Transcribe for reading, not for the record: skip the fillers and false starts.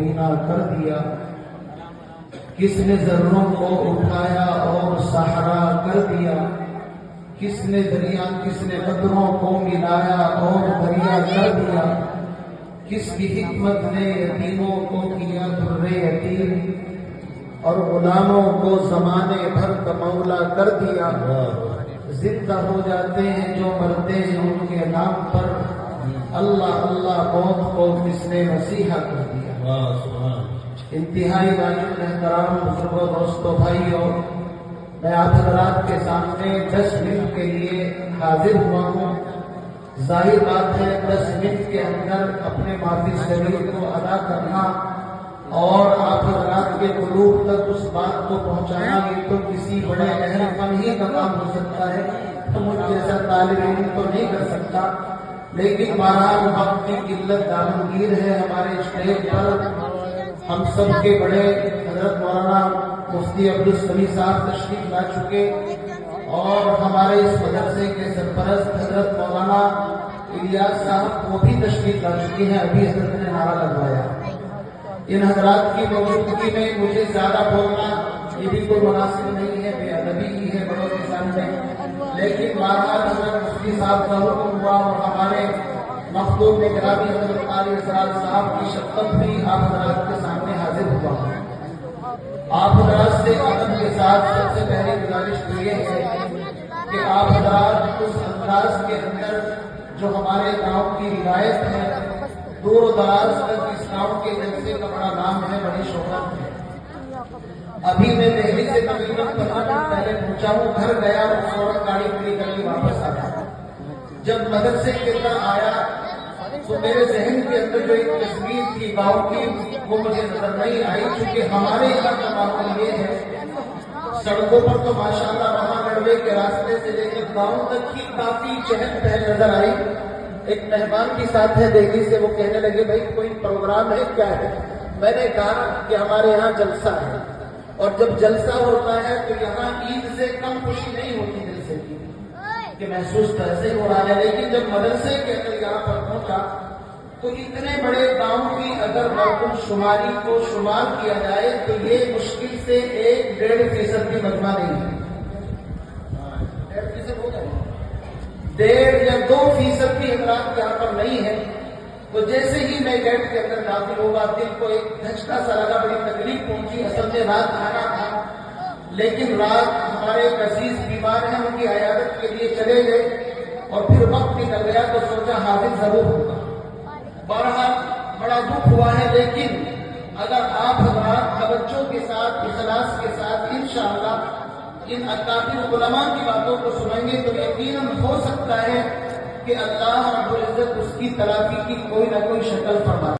مبینہ کر دیا، کس نے ذروں کو اٹھایا اور صحرا کر دیا، کس نے قدروں کو ملایا اور دریا کر دیا، کس کی حکمت نے یتیموں کو کیا در یتیم اور غلاموں کو زمانے بھر کا مولا کر دیا۔ زندہ ہو جاتے ہیں جو مرتے ہیں ان کے نام پر، اللہ اللہ موت کو کس نے مسیحا کر دیا۔ انتہائی واجب احترام بزرگوں، دوستوں، بھائیوں، میں آپ حضرات کے سامنے 10 منٹ کے لیے حاضر ہوا ہوں۔ ظاہر بات ہے 10 منٹ کے اندر اپنے معافی شریعت کو ادا کرنا اور آپ حضرات کے قلوب تک اس بات کو پہنچانا یہ تو کسی بڑے اہل فن ہی کا کام ہو سکتا ہے، تو مجھ جیسا طالب علم تو نہیں کر سکتا۔ لیکن بہرحال وقت کی قلت دامنگیر ہے ہمارے اسٹیج پر۔ ہم سب کے بڑے حضرت مولانا مفتی عبدالسمیع صاحب تشریف لا چکے اور ہمارے اس مدرسے کے سرپرست حضرت مولانا الیاس صاحب وہ بھی تشریف لا چکے ہیں، ابھی حضرت نے نعرہ لگوایا۔ ان حضرات کی موجودگی میں مجھے زیادہ بولنا یہ بھی کوئی مناسب نہیں ہے، بے ادبی کی ہے بڑوں کے سامنے، لیکن بہرحال حضرت مفتی صاحب کا حکم ہوا اور ہمارے مخدوم گرامی حضرت قاری اسرار صاحب کی شفقت بھی آپ حضرات کے سامنے حاضر ہوا۔ آپ حضرات سے ادب کے ساتھ سب سے پہلی گزارش یہ ہے کہ آپ حضرات اس انداز کے اندر جو ہمارے گاؤں کی روایت ہے، دور و دراز تک اس گاؤں کے جلسے کا بڑا نام ہے، بڑی شہرت ہے۔ ابھی میں دہلی سے تقریباً 15 دن پہلے پہنچا ہوں، گھر گیا اور فوراً گاڑی پوری کر کے واپس آیا۔ جب مدرسے کے اندر آیا تو میرے ذہن کے اندر جو ایک تصویر تھی گاؤں کی وہ مجھے نظر نہیں آئی، کیونکہ ہمارے یہاں کا ماحول یہ ہے، سڑکوں پر تو ماشاءاللہ وہاں گڑوے کے راستے سے لے کر گاؤں تک کی کافی چہل پہل نظر آئی۔ ایک مہمان کی ساتھ ہے دہلی سے، وہ کہنے لگے بھائی کوئی پروگرام ہے کیا ہے؟ میں نے کہا کہ ہمارے یہاں جلسہ ہے، اور جب جلسہ ہوتا ہے تو یہاں عید سے کم خوشی نہیں ہوتی جلسے کی، کہ محسوس تو ایسے ہی ہو رہا ہے۔ لیکن جب مدرسے کے اندر یہاں پر پہنچا تو اتنے بڑے گاؤں کی اگر مردم شماری کو شمار کیا جائے تو یہ مشکل سے 1-1.5% بھی مجمع نہیں ہے۔ 1.5% ہوگا، 1.5 یا 2% بھی حضرات یہاں پر نہیں ہے۔ تو جیسے ہی میں گیٹ کے اندر داخل ہوا دل کو ایک دھچکا سا لگا، بڑی تکلیف پہنچی۔ اصل میں رات آنا تھا، لیکن رات ہمارے ایک عزیز بیمار ہیں، ان کی عیادت کے لیے چلے گئے اور پھر وقت نکل گیا تو سوچا حاضر ضرور ہوگا۔ بہرحال بڑا دکھ ہوا ہے، لیکن اگر آپ حضرات توجہ کے ساتھ، اخلاص کے ساتھ انشاءاللہ ان اکابر علماء کی باتوں کو سنیں گے تو یقیناً ہو سکتا ہے کہ اللہ رب العزت اس کی تلافی کی کوئی نہ کوئی شکل فرمائے۔